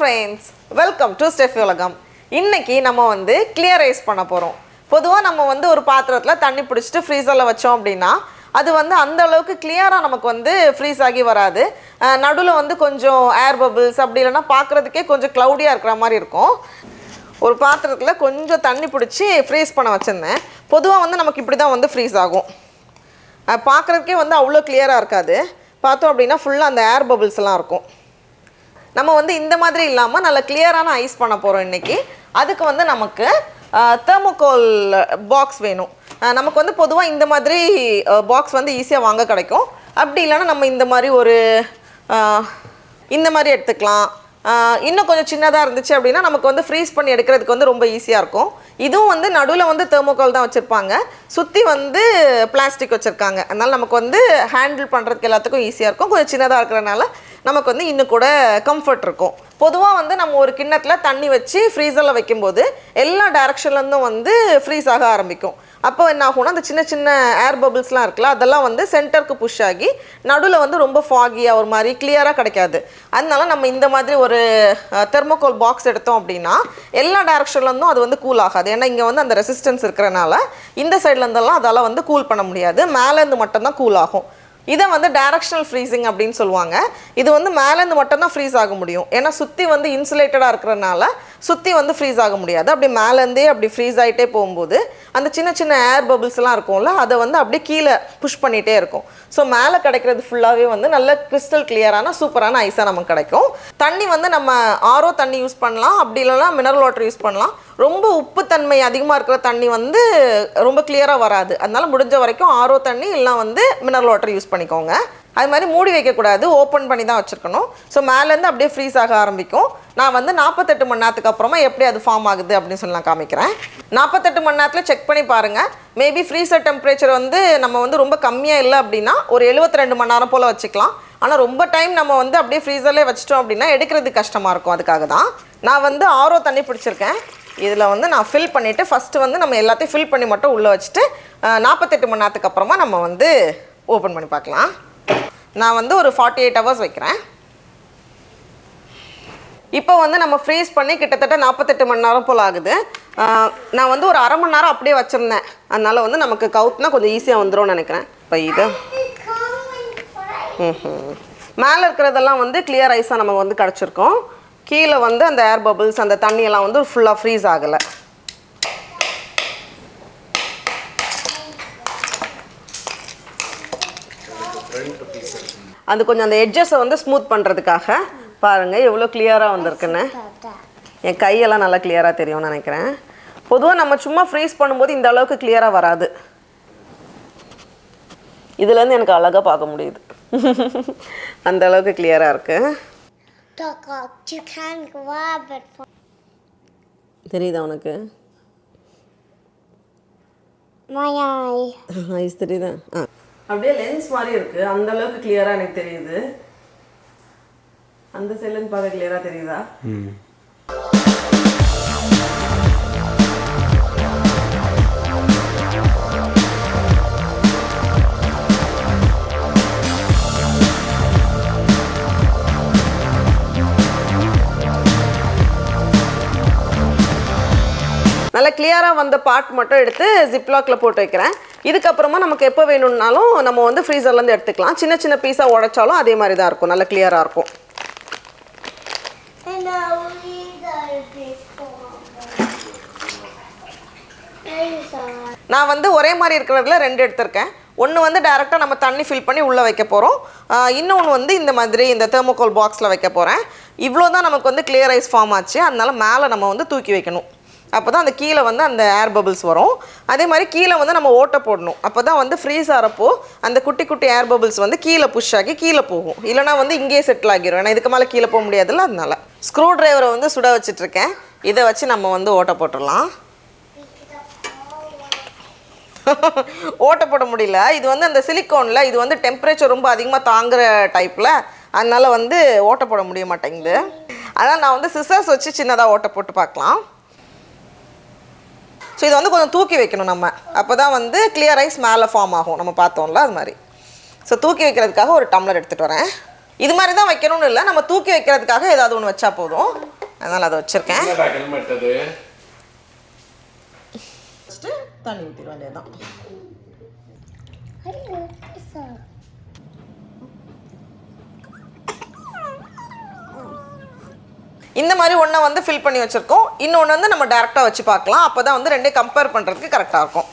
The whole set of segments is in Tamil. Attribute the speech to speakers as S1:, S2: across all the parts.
S1: friends, welcome to Steffi Ulagam. இன்னைக்கு நம்ம வந்து clear ice பண்ண போறோம். பொதுவா நம்ம வந்து ஒரு பாத்திரத்துல தண்ணி பிடிச்சிட்டு ஃப்ரீசர்ல வச்சோம் அப்படினா அது வந்து அந்த அளவுக்கு கிளியரா நமக்கு வந்து ஃப்ரீஸ் ஆகி வராது. நடுவுல வந்து கொஞ்சம் ஏர் பபிள்ஸ் அப்படி இல்லனா பார்க்கிறதுக்கே கொஞ்சம் க்ளவுடியா இருக்கிற மாதிரி இருக்கும். ஒரு பாத்திரத்துல கொஞ்சம் தண்ணி பிடிச்சி ஃப்ரீஸ் பண்ண வச்சிருந்தேன். பொதுவா வந்து நமக்கு இப்படி தான் வந்து ஃப்ரீஸ் ஆகும். பார்க்கிறதுக்கே வந்து அவ்வளோ கிளியரா இருக்காது. பார்த்தோம் அப்படினா ஃபுல்லா அந்த ஏர் பபிள்ஸ் எல்லாம் இருக்கும். நம்ம வந்து இந்த மாதிரி இல்லாம நல்ல கிளியரான ஐஸ் பண்ண போறோம் இன்னைக்கு. அதுக்கு வந்து நமக்கு தெர்மோகோல் பாக்ஸ் வேணும். நமக்கு வந்து பொதுவா இந்த மாதிரி பாக்ஸ் வந்து ஈஸியா வாங்க கிடைக்கும். அப்படி இல்லனா நம்ம இந்த மாதிரி ஒரு இந்த மாதிரி எடுத்துக்கலாம். இன்னும் கொஞ்சம் சின்னதா இருந்துச்சு அப்படினா நமக்கு வந்து ஃப்ரீஸ் பண்ணி எடுக்கிறதுக்கு வந்து ரொம்ப ஈஸியா இருக்கும். இதுவும் வந்து நடுவுல வந்து தெர்மோகோல் தான் வச்சிருப்பாங்க. சுத்தி வந்து பிளாஸ்டிக் வச்சிருக்காங்க. அதனால நமக்கு வந்து ஹேண்டில் பண்றதுக்கு எல்லாத்துக்கும் ஈஸியா இருக்கும். கொஞ்சம் சின்னதா இருக்கறனால நமக்கு வந்து இன்னும் கூட கம்ஃபர்ட் இருக்கும். பொதுவா வந்து நம்ம ஒரு கிண்ணத்துல தண்ணி வச்சு ஃப்ரீசர்ல வைக்கும்போது எல்லா டைரக்ஷன்ல இருந்தும் வந்து ஃப்ரீஸ் ஆக ஆரம்பிக்கும். அப்போ என்ன ஆகும்னா அந்த சின்ன சின்ன ஏர் பபிள்ஸ்லாம் இருக்குல்ல அதெல்லாம் வந்து சென்டருக்கு புஷ் ஆகி நடுவில் வந்து ரொம்ப ஃபாகியாக ஒரு மாதிரி கிளியராக கிடைக்காது. அதனால நம்ம இந்த மாதிரி ஒரு தெர்மோகோல் பாக்ஸ் எடுத்தோம் அப்படின்னா எல்லா டைரக்ஷன்லேருந்தும் அது வந்து கூல் ஆகாது. ஏன்னா இங்கே வந்து அந்த ரெசிஸ்டன்ஸ் இருக்கிறனால இந்த சைட்லேருந்தெல்லாம் அதால் வந்து கூல் பண்ண முடியாது. மேலேருந்து மட்டும்தான் கூல் ஆகும். இதை வந்து டைரக்ஷனல் ஃப்ரீசிங் அப்படின்னு சொல்லுவாங்க. இது வந்து மேலேருந்து மட்டும்தான் ஃப்ரீஸ் ஆக முடியும். ஏன்னா சுற்றி வந்து இன்சுலேட்டடாக இருக்கிறனால சுற்றி வந்து ஃப்ரீஸ் ஆக முடியாது. அப்படி மேலேருந்தே அப்படி ஃப்ரீஸ் ஆகிட்டே போகும்போது அந்த சின்ன சின்ன ஏர் பபிள்ஸ்லாம் இருக்கும்ல அதை வந்து அப்படியே கீழே புஷ் பண்ணிகிட்டே இருக்கும். ஸோ மேலே கிடைக்கிறது ஃபுல்லாகவே வந்து நல்ல கிறிஸ்டல் கிளியரான சூப்பரான ஐஸாக நமக்கு கிடைக்கும். தண்ணி வந்து நம்ம ஆரோ தண்ணி யூஸ் பண்ணலாம், அப்படி இல்லைனா மினரல் வாட்டர் யூஸ் பண்ணலாம். ரொம்ப உப்புத்தன்மை அதிகமாக இருக்கிற தண்ணி வந்து ரொம்ப கிளியராக வராது. அதனால முடிஞ்ச வரைக்கும் ஆரோ தண்ணி இல்லை வந்து மினரல் வாட்டர் யூஸ் பண்ணிக்கோங்க. அது மாதிரி மூடி வைக்கக்கூடாது, ஓப்பன் பண்ணி தான் வச்சுருக்கணும். ஸோ மேலேருந்து அப்படியே ஃப்ரீஸ் ஆக ஆரம்பிக்கும். நான் வந்து 48 மணி நேரத்துக்கு அப்புறமா எப்படி அது ஃபார்ம் ஆகுது அப்படின்னு சொல்லி நான் காமிக்கிறேன். 48 மணி நேரத்தில் செக் பண்ணி பாருங்கள். மேபி ஃப்ரீசர் டெம்பரேச்சர் வந்து நம்ம வந்து ரொம்ப கம்மியாக இல்லை அப்படின்னா ஒரு 72 மணி நேரம் போல் வச்சுக்கலாம். ஆனால் ரொம்ப டைம் நம்ம வந்து அப்படியே ஃப்ரீசர்லேயே வச்சிட்டோம் அப்படின்னா எடுக்கிறது கஷ்டமாக இருக்கும். அதுக்காக தான் நான் வந்து ஆரோ தண்ணி பிடிச்சிருக்கேன். இதில் வந்து நான் ஃபில் பண்ணிவிட்டு ஃபஸ்ட்டு வந்து நம்ம எல்லாத்தையும் ஃபில் பண்ணி மட்டும் உள்ளே வச்சுட்டு 48 மணி நேரத்துக்கு அப்புறமா நம்ம வந்து ஓப்பன் பண்ணி பார்க்கலாம். நான் வந்து ஒரு 48 ஹவர்ஸ் வைக்கிறேன். இப்போ வந்து நம்ம ஃப்ரீஸ் பண்ணி கிட்டத்தட்ட 48 மணி நேரம் போல் ஆகுது. நான் வந்து ஒரு அரை மணி நேரம் அப்படியே வச்சுருந்தேன். அதனால் வந்து நமக்கு கவுட்னா கொஞ்சம் ஈஸியாக வந்துடும் நினைக்கிறேன். இப்போ இது மேலே இருக்கிறதெல்லாம் வந்து கிளியர் ஐஸாக நமக்கு வந்து கிடச்சிருக்கோம். கீழே வந்து அந்த ஏர் பபிள்ஸ் அந்த தண்ணியெல்லாம் வந்து ஃபுல்லாக ஃப்ரீஸ் ஆகலை. அது கொஞ்சம் அந்த எட்ஜஸை வந்து ஸ்மூத் பண்ணுறதுக்காக பாருங்கள் எவ்வளோ கிளியராக வந்திருக்குன்னு. என் கையெல்லாம் நல்லா கிளியராக தெரியும்னு நினைக்கிறேன். பொதுவாக நம்ம சும்மா ஃப்ரீஸ் பண்ணும்போது இந்த அளவுக்கு கிளியராக வராது. இதுலேருந்து எனக்கு அழகாக பார்க்க முடியுது. அந்த அளவுக்கு கிளியராக இருக்கு. தெரியுதா உனக்கு? ஐஸ் தெரியுதா? அப்படியே லென்ஸ் மாதிரி இருக்கு. அந்த அளவுக்கு கிளியரா எனக்கு தெரியுது. அந்த சைடுல பார்க்க கிளியரா தெரியுதா? நல்லா கிளியராக வந்த பார்ட் மட்டும் எடுத்து ஜிப்லாக்ல போட்டு வைக்கிறேன். இதுக்கப்புறமா நமக்கு எப்போ வேணும்னாலும் நம்ம வந்து ஃப்ரீசர்லேருந்து எடுத்துக்கலாம். சின்ன சின்ன பீஸாக உடைச்சாலும் அதே மாதிரி தான் இருக்கும், நல்லா கிளியராக இருக்கும். நான் வந்து ஒரே மாதிரி இருக்கிறதுல 2 எடுத்திருக்கேன். ஒன்று வந்து டைரெக்டாக நம்ம தண்ணி ஃபில் பண்ணி உள்ளே வைக்க போகிறோம். இன்னொன்று வந்து இந்த மாதிரி இந்த தெர்மோகோல் பாக்ஸில் வைக்க போகிறேன். இவ்வளோ தான் நமக்கு வந்து கிளியர் ஐஸ் ஃபார்ம் ஆச்சு. அதனால மேலே நம்ம வந்து தூக்கி வைக்கணும். அப்போ தான் அந்த கீழே வந்து அந்த ஏர் பபிள்ஸ் வரும். அதே மாதிரி கீழே வந்து நம்ம ஓட்டை போடணும். அப்போ தான் வந்து ஃப்ரீஸ் ஆகிறப்போ அந்த குட்டி குட்டி ஏர் பபிள்ஸ் வந்து கீழே புஷ் ஆகி கீழே போகும். இல்லைனா வந்து இங்கேயே செட்டில் ஆகிரும். ஏன்னா இதுக்கு மேலே கீழே போக முடியாதுல்ல. அதனால ஸ்க்ரூ ட்ரைவரை வந்து சுட வச்சிட்ருக்கேன். இதை வச்சு நம்ம வந்து ஓட்டை போட்டுடலாம். ஓட்டை போட முடியல. இது வந்து அந்த சிலிக்கோனில் இது வந்து டெம்பரேச்சர் ரொம்ப அதிகமாக தாங்குகிற டைப்பில். அதனால வந்து ஓட்டை போட முடிய மாட்டேங்குது. அதனால் நான் வந்து சிசர்ஸ் வச்சு சின்னதாக ஓட்டை போட்டு பார்க்கலாம். ஸோ இதை வந்து கொஞ்சம் தூக்கி வைக்கணும் நம்ம. அப்போ தான் வந்து கிளியர் ஐஸ் மேலே ஃபார்ம் ஆகும். நம்ம பார்த்தோம்ல அது மாதிரி. ஸோ தூக்கி வைக்கிறதுக்காக ஒரு டம்ளர் எடுத்துகிட்டு வரேன். இது மாதிரி தான் வைக்கணும்னு இல்லை, நம்ம தூக்கி வைக்கிறதுக்காக ஏதாவது ஒன்று வச்சா போதும், அதனால் அதை வச்சுருக்கேன். ஃபஸ்ட்டு தண்ணி ஊற்றிட வேண்டியதுதான். இந்த மாதிரி ஒன்றை வந்து ஃபில் பண்ணி வச்சுருக்கோம். இன்னொன்று வந்து நம்ம டேரெக்டாக வச்சு பார்க்கலாம். அப்போ தான் வந்து ரெண்டையும் கம்பேர் பண்ணுறதுக்கு கரெக்டாக இருக்கும்.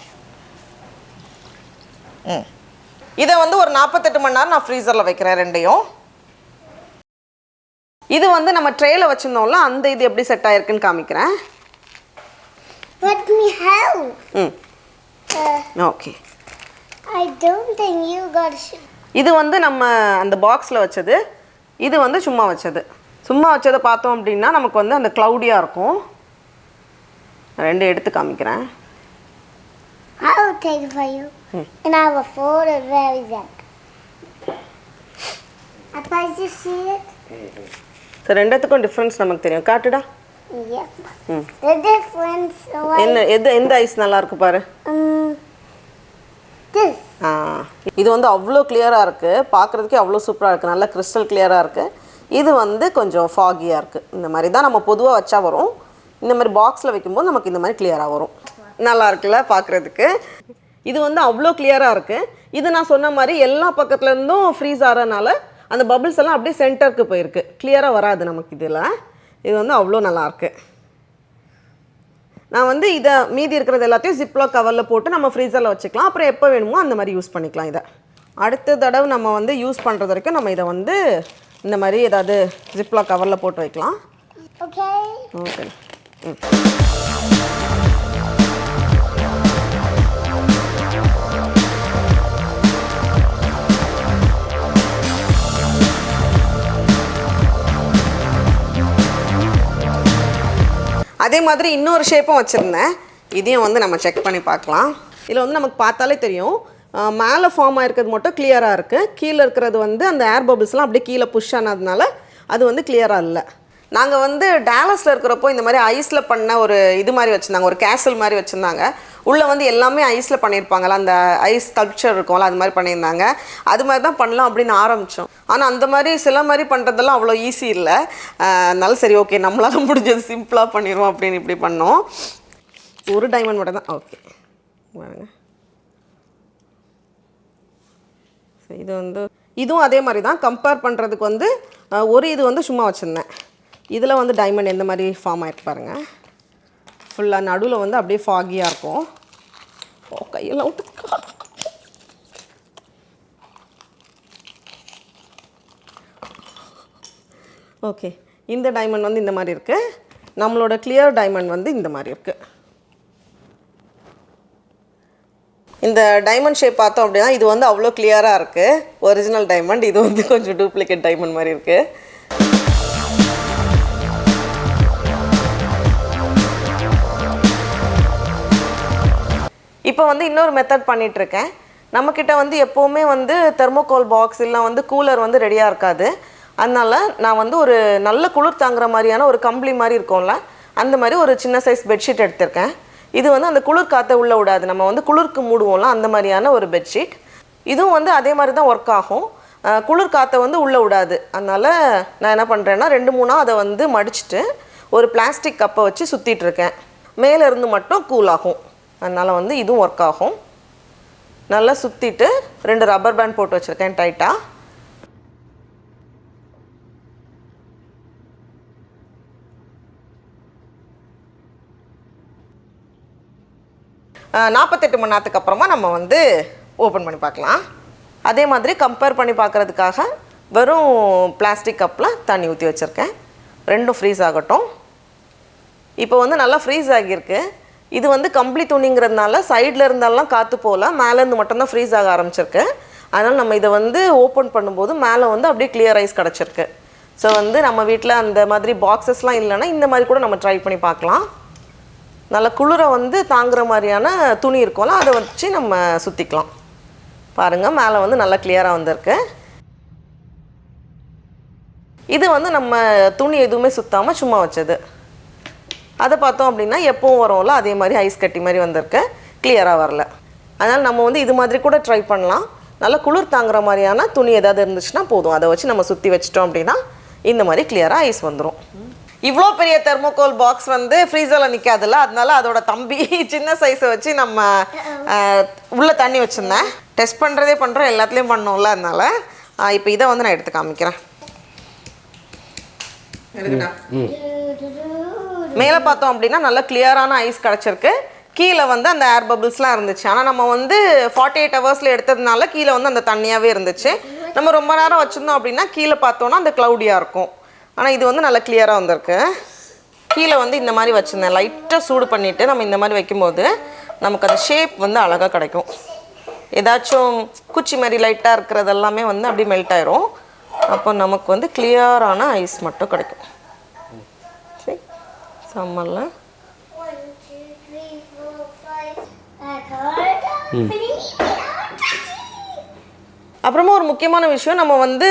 S1: இதை வந்து ஒரு 48 மணி நேரம் நான் ஃப்ரீசரில் வைக்கிறேன் ரெண்டையும். இது வந்து நம்ம ட்ரேயில் வச்சுருந்தோம்ல, அந்த இது எப்படி செட் ஆகிருக்குன்னு காமிக்கிறேன்.
S2: Let me help.
S1: Okay.
S2: I don't think you got to.
S1: இது வந்து நம்ம அந்த பாக்ஸில் வச்சது, இது வந்து சும்மா வச்சது. சும்மா வச்சதை பார்த்தோம் அப்படின்னா நமக்கு வந்து அந்த க்ளவுடியாக இருக்கும். ரெண்டு எடுத்து காமிக்கிறேன்.
S2: I will take it for you. And I will fold it very back. Appa, did you see it?
S1: So ரெண்டுத்துக்கும் டிஃப்ரென்ஸ் நமக்கு தெரியும். காட்டுடா.
S2: Yep. The difference.
S1: என்ன எந்த ஐஸ் நல்லா இருக்கு பாரு.
S2: This.
S1: இது வந்து அவ்வளோ கிளியராக இருக்குது, பார்க்குறதுக்கே அவ்வளோ சூப்பராக இருக்குது, நல்லா கிறிஸ்டல் கிளியராக இருக்குது. இது வந்து கொஞ்சம் ஃபாகியாக இருக்குது. இந்த மாதிரி தான் நம்ம பொதுவாக வச்சா வரும். இந்த மாதிரி பாக்ஸில் வைக்கும்போது நமக்கு இந்த மாதிரி கிளியராக வரும். நல்லா இருக்குல்ல பார்க்குறதுக்கு. இது வந்து அவ்வளோ கிளியராக இருக்குது. இது நான் சொன்ன மாதிரி எல்லா பக்கத்துலேருந்தும் ஃப்ரீஸ் ஆகிறதுனால அந்த பபிள்ஸ் எல்லாம் அப்படியே சென்டருக்கு போயிருக்கு, கிளியராக வராது நமக்கு இதில். இது வந்து அவ்வளோ நல்லாயிருக்கு. நான் வந்து இதை மீதி இருக்கிறது எல்லாத்தையும் ஜிப்லாக் கவரில் போட்டு நம்ம ஃப்ரீசரில் வச்சுக்கலாம். அப்புறம் எப்போ வேணுமோ அந்த மாதிரி யூஸ் பண்ணிக்கலாம். இதை அடுத்த தடவை நம்ம வந்து யூஸ் பண்ணுறது வரைக்கும் நம்ம இதை வந்து இந்த மாதிரி ஏதாவது ஜிப்லாக் கவரில் போட்டு வைக்கலாம்.
S2: ஓகே.
S1: ஓகே. அதே மாதிரி இன்னொரு ஷேப்பும் வச்சுருந்தேன். இதையும் வந்து நம்ம செக் பண்ணி பார்க்கலாம். இதில் வந்து நமக்கு பார்த்தாலே தெரியும், மேலே ஃபார்ம் ஆகிருக்கிறது மட்டும் கிளியராக இருக்குது. கீழே இருக்கிறது வந்து அந்த ஏர் பபிள்ஸ்லாம் அப்படியே கீழே புஷ் ஆனதுனால அது வந்து கிளியராக இல்லை. நாங்கள் வந்து டேலஸில் இருக்கிறப்போ இந்த மாதிரி ஐஸில் பண்ண ஒரு இது மாதிரி வச்சுருந்தாங்க, ஒரு கேசல் மாதிரி வச்சுருந்தாங்க. உள்ளே வந்து எல்லாமே ஐஸில் பண்ணியிருப்பாங்கள்ல, அந்த ஐஸ் ஸ்கல்ப்சர் இருக்கும்ல, அது மாதிரி பண்ணியிருந்தாங்க. அது மாதிரி தான் பண்ணலாம் அப்படின்னு ஆரம்பித்தோம். ஆனால் அந்த மாதிரி சில மாதிரி பண்ணுறதெல்லாம் அவ்வளோ ஈஸி இல்லை. அதனால சரி ஓகே, நம்மளால முடிஞ்சது சிம்பிளாக பண்ணிடுவோம் அப்படின்னு இப்படி பண்ணோம். ஒரு டைமண்ட் மட்டும் தான். ஓகே பாருங்க. இது வந்து இதுவும் அதே மாதிரி தான். கம்பேர் பண்ணுறதுக்கு வந்து ஒரு இது வந்து சும்மா வச்சுருந்தேன். இதில் வந்து டைமண்ட் எந்த மாதிரி ஃபார்ம் ஆகிருக்கு பாருங்கள். ஃபுல்லாக நடுவில் வந்து அப்படியே ஃபாகியாக இருக்கும். கையெல்லாம் விட்டு. ஓகே, இந்த டைமண்ட் வந்து இந்த மாதிரி இருக்குது. நம்மளோட கிளியர் டைமண்ட் வந்து இந்த மாதிரி இருக்குது. இந்த டைமண்ட் ஷேப் பார்த்தோம் அப்படின்னா இது வந்து அவ்வளோ கிளியராக இருக்குது, ஒரிஜினல் டைமண்ட். இது வந்து கொஞ்சம் டூப்ளிகேட் டைமண்ட் மாதிரி இருக்குது. இப்போ வந்து இன்னொரு மெத்தட் பண்ணிகிட்ருக்கேன். நம்மக்கிட்ட வந்து எப்போவுமே வந்து தெர்மோகோல் பாக்ஸ் இல்லை வந்து கூலர் வந்து ரெடியாக இருக்காது. அதனால் நான் வந்து ஒரு நல்ல குளிர் தாங்குற மாதிரியான ஒரு கம்பளி மாதிரி இருக்கும்ல, அந்த மாதிரி ஒரு சின்ன சைஸ் பெட்ஷீட் எடுத்திருக்கேன். இது வந்து அந்த குளிர் காற்றை உள்ளே விடாது, நம்ம வந்து குளிருக்கு மூடுவோம்ல, அந்த மாதிரியான ஒரு பெட்ஷீட். இதுவும் வந்து அதே மாதிரி தான் ஒர்க் ஆகும், குளிர் காற்றை வந்து உள்ளே விடாது. அதனால் நான் என்ன பண்ணுறேன்னா 2-3 அதை வந்து மடிச்சுட்டு ஒரு பிளாஸ்டிக் கப்பை வச்சு சுற்றிட்டுருக்கேன். மேலே இருந்து மட்டும் கூல் ஆகும். அதனால் வந்து இதுவும் ஒர்க் ஆகும். நல்லா சுற்றிட்டு 2 ரப்பர் பேண்ட் போட்டு வச்சுருக்கேன் டைட்டாக. ஆ 48 மணி நேரத்துக்கு அப்புறமா நம்ம வந்து ஓப்பன் பண்ணி பார்க்கலாம். அதே மாதிரி கம்பேர் பண்ணி பார்க்குறதுக்காக வெறும் பிளாஸ்டிக் கப்பில் தண்ணி ஊற்றி வச்சுருக்கேன். ரெண்டும் ஃப்ரீஸ் ஆகட்டும். இப்போ வந்து நல்லா ஃப்ரீஸ் ஆகியிருக்கு. இது வந்து கம்பளி துணிங்கிறதுனால சைடில் இருந்தாலாம் காற்று போகல, மேலேருந்து மட்டும்தான் ஃப்ரீஸ் ஆக ஆரம்பிச்சிருக்கு. அதனால் நம்ம இதை வந்து ஓப்பன் பண்ணும்போது மேலே வந்து அப்படியே கிளியர் ஐஸ் கிடச்சிருக்கு. ஸோ வந்து நம்ம வீட்டில் அந்த மாதிரி பாக்ஸஸ்லாம் இல்லைன்னா இந்த மாதிரி கூட நம்ம ட்ரை பண்ணி பார்க்கலாம். நல்ல குளிரை வந்து தாங்குற மாதிரியான துணி இருக்கும்ல, அதை வச்சு நம்ம சுற்றிக்கலாம். பாருங்கள், மேலே வந்து நல்லா கிளியராக வந்திருக்கு. இது வந்து நம்ம துணி எதுவுமே சுற்றாமல் சும்மா வச்சது. அதை பார்த்தோம் அப்படின்னா எப்பவும் வரும்ல, அதே மாதிரி ஐஸ் கட்டி மாதிரி வந்திருக்கு, கிளியராக வரல. அதனால் நம்ம வந்து இது மாதிரி கூட ட்ரை பண்ணலாம். நல்ல குளிர் தாங்குற மாதிரியான துணி ஏதாவது இருந்துச்சுன்னா போதும். அதை வச்சு நம்ம சுற்றி வச்சிட்டோம் அப்படின்னா இந்த மாதிரி கிளியராக ஐஸ் வந்துடும். இவ்வளோ பெரிய தெர்மோகோல் பாக்ஸ் வந்து ஃப்ரீசரில் நிற்காதுல்ல, அதனால அதோட தம்பி சின்ன சைஸை வச்சு நம்ம உள்ளே தண்ணி வச்சுருந்தேன். டெஸ்ட் பண்ணுறதே பண்ணுறோம், எல்லாத்துலேயும் பண்ணோம்ல, அதனால இப்போ இதை வந்து நான் எடுத்து காமிக்கிறேன். மேலே பார்த்தோம் அப்படின்னா நல்ல கிளியரான ஐஸ் கிடச்சிருக்கு. கீழே வந்து அந்த ஏர் பபிள்ஸ்லாம் இருந்துச்சு. ஆனால் நம்ம வந்து 48 ஹவர்ஸில் எடுத்ததுனால கீழே வந்து அந்த தண்ணியாகவே இருந்துச்சு. நம்ம ரொம்ப நேரம் வச்சுருந்தோம் அப்படின்னா கீழே பார்த்தோன்னா அந்த க்ளவுடியாக இருக்கும். ஆனால் இது வந்து நல்லா கிளியராக வந்திருக்கு. கீழே வந்து இந்த மாதிரி வச்சுருந்தேன். லைட்டாக சூடு பண்ணிவிட்டு நம்ம இந்த மாதிரி வைக்கும்போது நமக்கு அந்த ஷேப் வந்து அழகாக கிடைக்கும். ஏதாச்சும் குச்சி மாதிரி லைட்டாக இருக்கிறது எல்லாமே வந்து அப்படியே மெல்ட் ஆயிரும். அப்போ நமக்கு வந்து கிளியரான ஐஸ் மட்டும் கிடைக்கும். சரி, சம்மரில் அப்புறமா ஒரு முக்கியமான விஷயம், நம்ம வந்து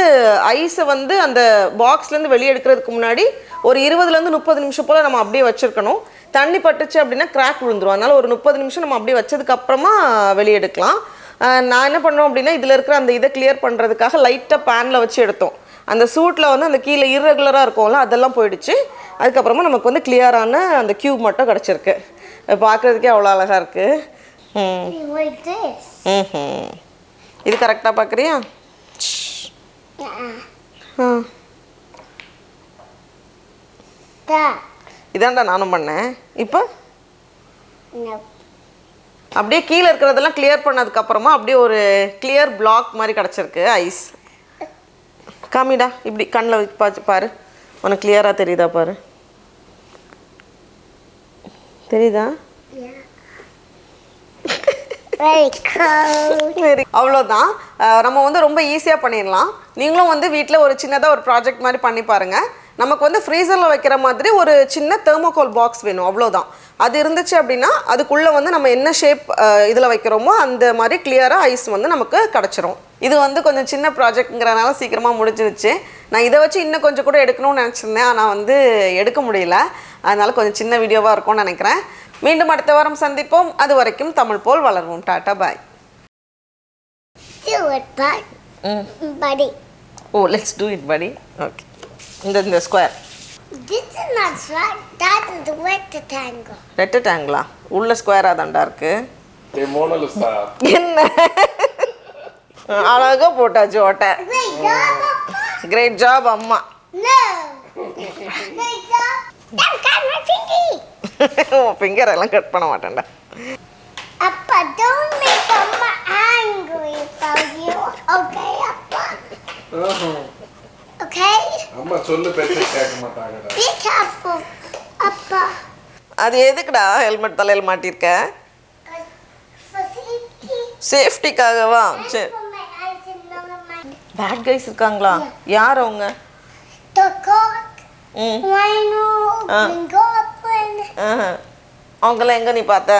S1: ஐஸை வந்து அந்த பாக்ஸ்லேருந்து வெளியே எடுக்கிறதுக்கு முன்னாடி ஒரு 20லேருந்து 30 நிமிஷம் போல் நம்ம அப்படியே வச்சுருக்கணும். தண்ணி பட்டுச்சு அப்படின்னா கிராக் விழுந்துரும். அதனால் ஒரு 30 நிமிஷம் நம்ம அப்படியே வச்சதுக்கப்புறமா வெளியே எடுக்கலாம். நான் என்ன பண்ணோம் அப்படின்னா இதில் இருக்கிற அந்த இதை கிளியர் பண்ணுறதுக்காக லைட்டாக பேனில் வச்சு எடுத்தோம். அந்த சூட்டில் வந்து அந்த கீழே இர்ரெகுலராக இருக்கும்ல, அதெல்லாம் போயிடுச்சு. அதுக்கப்புறமா நமக்கு வந்து கிளியரான அந்த கியூப் மட்டும் கிடச்சிருக்கு. பார்க்குறதுக்கே அவ்வளோ அழகாக இருக்குது. இது கரெக்டாக பார்க்குறியா? இதான்டா நானும் பண்ணேன். இப்போ அப்படியே கீழே இருக்கிறதெல்லாம் கிளியர் பண்ணதுக்கப்புறமா அப்படியே ஒரு கிளியர் பிளாக் மாதிரி கிடச்சிருக்கு ஐஸ். காமிடா, இப்படி கண்ணில் பார்த்து பாரு, உனக்கு கிளியராக தெரியுதா பாரு. தெரியுதா? அவ்வளோதான். நம்ம வந்து ரொம்ப ஈஸியாக பண்ணிடலாம். நீங்களும் வந்து வீட்டில் ஒரு சின்னதாக ஒரு ப்ராஜெக்ட் மாதிரி பண்ணி பாருங்கள். நமக்கு வந்து ஃப்ரீசரில் வைக்கிற மாதிரி ஒரு சின்ன தெர்மோகோல் பாக்ஸ் வேணும், அவ்வளோதான். அது இருந்துச்சு அப்படின்னா அதுக்குள்ளே வந்து நம்ம என்ன ஷேப் இதில் வைக்கிறோமோ அந்த மாதிரி கிளியராக ஐஸ் வந்து நமக்கு கிடச்சிரும். இது வந்து கொஞ்சம் சின்ன ப்ராஜெக்ட்ங்கிறனால சீக்கிரமாக முடிஞ்சிருச்சு. நான் இதை வச்சு இன்னும் கொஞ்சம் கூட எடுக்கணும்னு நினச்சிருந்தேன், ஆனால் வந்து எடுக்க முடியல. அதனால் கொஞ்சம் சின்ன வீடியோவாக இருக்கும்னு நினைக்கிறேன். மீண்டும் அடுத்த வாரம் சந்திப்போம். அது வரைக்கும் தமிழ் போல் வளர்வோம். Tata, bye.
S2: Buddy.
S1: Oh, let's do it, buddy. Okay. இந்த square.
S2: This is not square. That is the rectangle.
S1: ரெக்டாங்கிளா? உள்ள ஸ்கொயரா தான்டா இருக்கு.
S3: மோனலிசா.
S1: என்ன? அழகா போட்டாச்சு ஓட்ட. Great job அம்மா.
S2: No. Great job. Don't cut my finger.
S1: Finger எல்லாம் கட் பண்ண மாட்டேன்டா.
S2: Appa, don't make Amma angry about you. Okay, Appa? Okay?
S3: அம்மா சொல்லு பேச்சை கேட்க மாட்டாங்கடா.
S2: Be careful, Appa.
S1: அது எதுக்குடா ஹெல்மெட் தலையில் மாட்டிருக்க?
S2: For safety.
S1: சேஃப்டிக்காகவா? சரி.
S2: For my eyes and none of my...
S1: bad guys இருக்காங்களா? யார் அவங்க?
S2: The cock, rhino, green goblin.
S1: அவங்களாம் எங்கே நீ பார்த்த?